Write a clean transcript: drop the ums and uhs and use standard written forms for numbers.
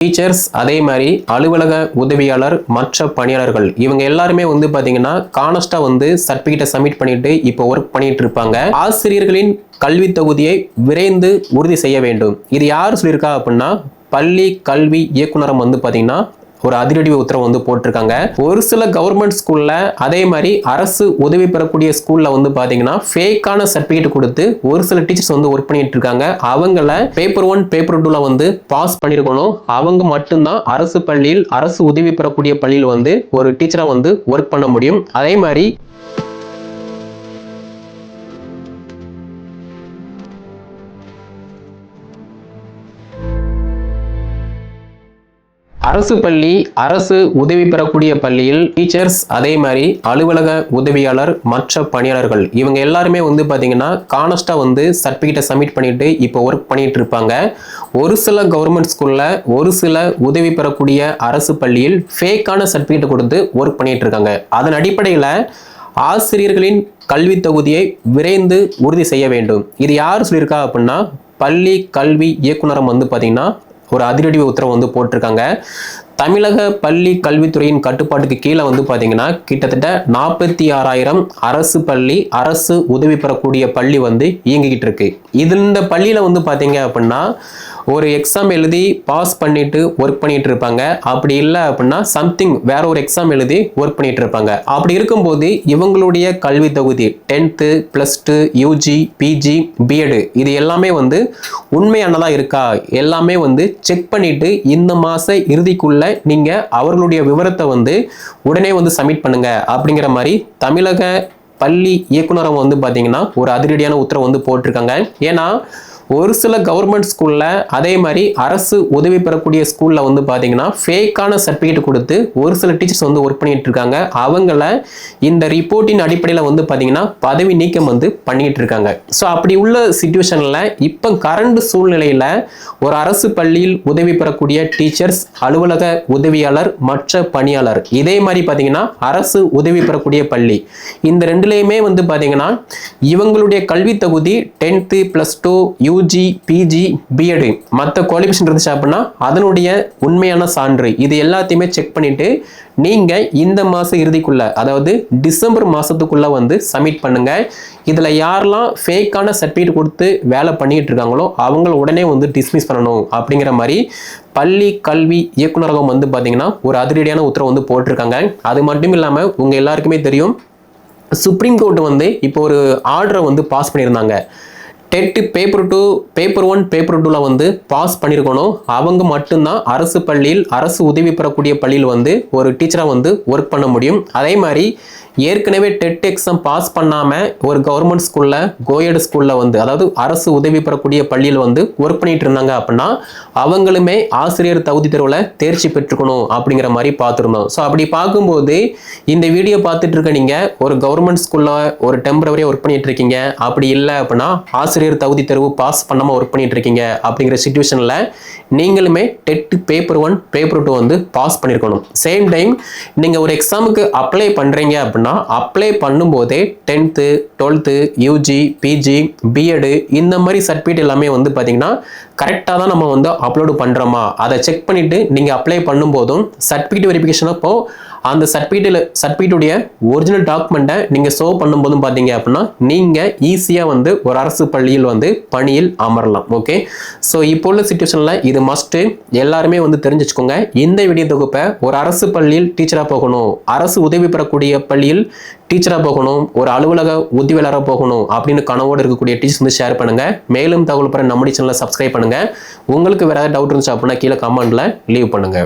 Teachers, அதே மாதிரி அலுவலக உதவியாளர், மற்ற பணியாளர்கள் இவங்க எல்லாருமே வந்து பாத்தீங்கன்னா கானஸ்டா வந்து சர்டிபிகேட்டை சப்மிட் பண்ணிட்டு இப்போ ஒர்க் பண்ணிட்டு இருப்பாங்க. ஆசிரியர்களின் கல்வி தகுதியை விரைந்து உறுதி செய்ய வேண்டும். இது யார் சொல்லியிருக்கா அப்படின்னா பள்ளி கல்வி இயக்குனரம் வந்து பாத்தீங்கன்னா ஒரு அதிரடி உத்தரவு வந்து போட்டிருக்காங்க. ஒரு சில கவர்மெண்ட் ஸ்கூல்ல அதே மாதிரி அரசு உதவி பெறக்கூடிய ஸ்கூல்ல வந்து பாத்தீங்கன்னா ஃபேக்கான சர்டிபிகேட் கொடுத்து ஒரு சில டீச்சர்ஸ் வந்து ஒர்க் பண்ணிட்டு இருக்காங்க. அவங்கள பேப்பர் 1 பேப்பர் 2ல வந்து பாஸ் பண்ணிருக்கணும். அவங்க மட்டும்தான் அரசு பள்ளியில் அரசு உதவி பெறக்கூடிய பள்ளியில் வந்து ஒரு டீச்சரா வந்து ஒர்க் பண்ண முடியும். அதே மாதிரி அரசு பள்ளி, அரசு உதவி பெறக்கூடிய பள்ளியில் டீச்சர்ஸ், அதே மாதிரி அலுவலக உதவியாளர், மற்ற பணியாளர்கள் இவங்க எல்லாருமே வந்து பாத்தீங்கன்னா கானஸ்டா வந்து சர்டிபிகேட்டை சப்மிட் பண்ணிட்டு இப்போ ஒர்க் பண்ணிட்டு இருப்பாங்க. ஒரு சில கவர்மெண்ட் ஸ்கூல்ல ஒரு சில உதவி பெறக்கூடிய அரசு பள்ளியில் ஃபேக்கான சர்டிபிகேட் கொடுத்து ஒர்க் பண்ணிட்டு இருக்காங்க. அதன் அடிப்படையில் ஆசிரியர்களின் கல்வி தகுதியை விரைந்து உறுதி செய்ய வேண்டும். இது யார் சொல்லியிருக்கா அப்படின்னா பள்ளி கல்வி இயக்குனரம் வந்து பாத்தீங்கன்னா ஒரு அதிரடி உத்தரவு வந்து போட்டிருக்காங்க. தமிழக பள்ளி கல்வித்துறையின் கட்டுப்பாட்டுக்கு கீழே வந்து பாத்தீங்கன்னா கிட்டத்தட்ட 46,000 அரசு பள்ளி, அரசு உதவி பெறக்கூடிய பள்ளி வந்து இயங்கிக்கிட்டு இருக்கு. இந்த பள்ளியில வந்து பாத்தீங்க அப்படின்னா ஒரு எக்ஸாம் எழுதி பாஸ் பண்ணிட்டு ஒர்க் பண்ணிட்டு இருப்பாங்க. அப்படி இல்லை அப்படின்னா சம்திங் வேற ஒரு எக்ஸாம் எழுதி ஒர்க் பண்ணிட்டு இருப்பாங்க. அப்படி இருக்கும்போது இவங்களுடைய கல்வி தகுதி 10th +2 UG PG BEd இது எல்லாமே வந்து உண்மையானதா இருக்கா எல்லாமே வந்து செக் பண்ணிட்டு இந்த மாச இறுதிக்குள்ள நீங்க அவர்களுடைய விவரத்தை வந்து உடனே வந்து சப்மிட் பண்ணுங்க அப்படிங்கிற மாதிரி தமிழக பள்ளி இயக்குனரம் வந்து பாத்தீங்கன்னா ஒரு அதிரடியான உத்தரவு வந்து போட்டிருக்காங்க. ஏன்னா ஒரு சில கவர்மெண்ட் ஸ்கூல்ல அதே மாதிரி அரசு உதவி பெறக்கூடிய ஸ்கூல்ல வந்து பாத்தீங்கன்னா ஃபேக்கான சர்டிபிகேட் கொடுத்து ஒரு சில டீச்சர்ஸ் வந்து ஒர்க் பண்ணிட்டு இருக்காங்க. அவங்கள இந்த ரிப்போர்ட்டின் அடிப்படையில் வந்து பாத்தீங்கன்னா பதவி நீக்கம் வந்து பண்ணிட்டு இருக்காங்க. ஸோ அப்படி உள்ள சிச்சுவேஷன்ல இப்போ கரண்ட் சூழ்நிலையில ஒரு அரசு பள்ளியில் உதவி பெறக்கூடிய டீச்சர்ஸ், அலுவலக உதவியாளர், மற்ற பணியாளர் இதே மாதிரி பாத்தீங்கன்னா அரசு உதவி பெறக்கூடிய பள்ளி இந்த ரெண்டுலையுமே வந்து பாத்தீங்கன்னா இவங்களுடைய கல்வி தகுதி 10th +2 UG PG BEd மற்ற குவாலிஃபிகேஷன் இருந்துச்சு அப்படின்னா அதனுடைய உண்மையான சான்று இது எல்லாத்தையுமே செக் பண்ணிட்டு நீங்க இந்த மாச இறுதிக்குள்ள அதாவது டிசம்பர் மாசத்துக்குள்ள வந்து சப்மிட் பண்ணுங்க. இதுல யாரெல்லாம் ஃபேக்கான சர்டிபிகேட் கொடுத்து வேலை பண்ணிட்டு இருக்காங்களோ அவங்கள உடனே வந்து டிஸ்மிஸ் பண்ணணும் அப்படிங்கிற மாதிரி பள்ளி கல்வி இயக்குனரகம் வந்து பாத்தீங்கன்னா ஒரு அதிரடியான உத்தரவு வந்து போட்டிருக்காங்க. அது மட்டும் இல்லாம உங்க எல்லாருக்குமே தெரியும் சுப்ரீம் கோர்ட் வந்து இப்போ ஒரு ஆர்டரை வந்து பாஸ் பண்ணியிருந்தாங்க. டெட் பேப்பர் 2 பேப்பர் 1 பேப்பர் 2ல வந்து பாஸ் பண்ணியிருக்கணும். அவங்க மட்டும்தான் அரசு பள்ளியில் அரசு உதவி பெறக்கூடிய பள்ளியில் வந்து ஒரு டீச்சரா வந்து ஒர்க் பண்ண முடியும். அதே மாதிரி ஏற்கனவே டெட் எக்ஸாம் பாஸ் பண்ணாம ஒரு கவர்மெண்ட் ஸ்கூல்ல கோயட் ஸ்கூல்ல வந்து அதாவது அரசு உதவி பெறக்கூடிய பள்ளியில் வந்து ஒர்க் பண்ணிட்டு இருந்தாங்க அப்படின்னா அவங்களுமே ஆசிரியர் தகுதி தேர்வுல தேர்ச்சி பெற்றுக்கணும் அப்படிங்கிற மாதிரி பார்த்துருந்தோம். ஸோ அப்படி பார்க்கும்போது இந்த வீடியோ பார்த்துட்டு இருக்க நீங்க ஒரு கவர்மெண்ட் ஸ்கூல்ல ஒரு டெம்பரவரியா ஒர்க் பண்ணிட்டு இருக்கீங்க, அப்படி இல்லை அப்படின்னா ஆசிரியர் தகுதி தேர்வு பாஸ் பண்ணாம ஒர்க் பண்ணிட்டு இருக்கீங்க அப்படிங்கிற சிச்சுவேஷன்ல நீங்களுமே டெட் பேப்பர் 1 பேப்பர் 2 வந்து பாஸ் பண்ணிருக்கணும். சேம் டைம் நீங்க ஒரு எக்ஸாமுக்கு அப்ளை பண்றீங்க அப்படின்னா அப்ளை பண்ணும்போதே 10th 12th UG PG BEd இந்த மாதிரி சர்டிபிகேட் எல்லாமே வந்து பாத்தீங்கன்னா கரெக்டா தான் நம்ம வந்து அப்லோட் பண்றோமா அதை செக் பண்ணிட்டு நீங்க அப்ளை பண்ணும்போதும் சர்டிபிகேட் வெரிஃபிகேஷன் அப்போ அந்த சர்டிபிகேட்டுடைய ஒரிஜினல் டாக்குமெண்ட்டை நீங்க ஷோ பண்ணும்போதும் பாத்தீங்க அப்படின்னா நீங்க ஈஸியா வந்து ஒரு அரசு பள்ளியில் வந்து பணியில் அமரலாம். ஓகே, ஸோ இப்போ உள்ள சிச்சுவேஷன்ல இது மஸ்ட் எல்லாருமே வந்து தெரிஞ்சு வச்சுக்கோங்க. இந்த வீடியோ தொகுப்பை ஒரு அரசு பள்ளியில் டீச்சரா போகணும், அரசு உதவி பெறக்கூடிய பள்ளியில் டீச்சரா போகணும், ஒரு அலுவலக உதவியாளராக போகணும் அப்படின்னு கனவோடு இருக்கக்கூடிய டீச்சர்ஸ் வந்து ஷேர் பண்ணுங்க. மேலும் தகவல் பெற நம்முடைய சேனலை சப்ஸ்கிரைப் பண்ணுங்க. உங்களுக்கு வேற ஏதாவது டவுட் இருந்துச்சு அப்படின்னா கீழே கமெண்ட்ல லீவ் பண்ணுங்க.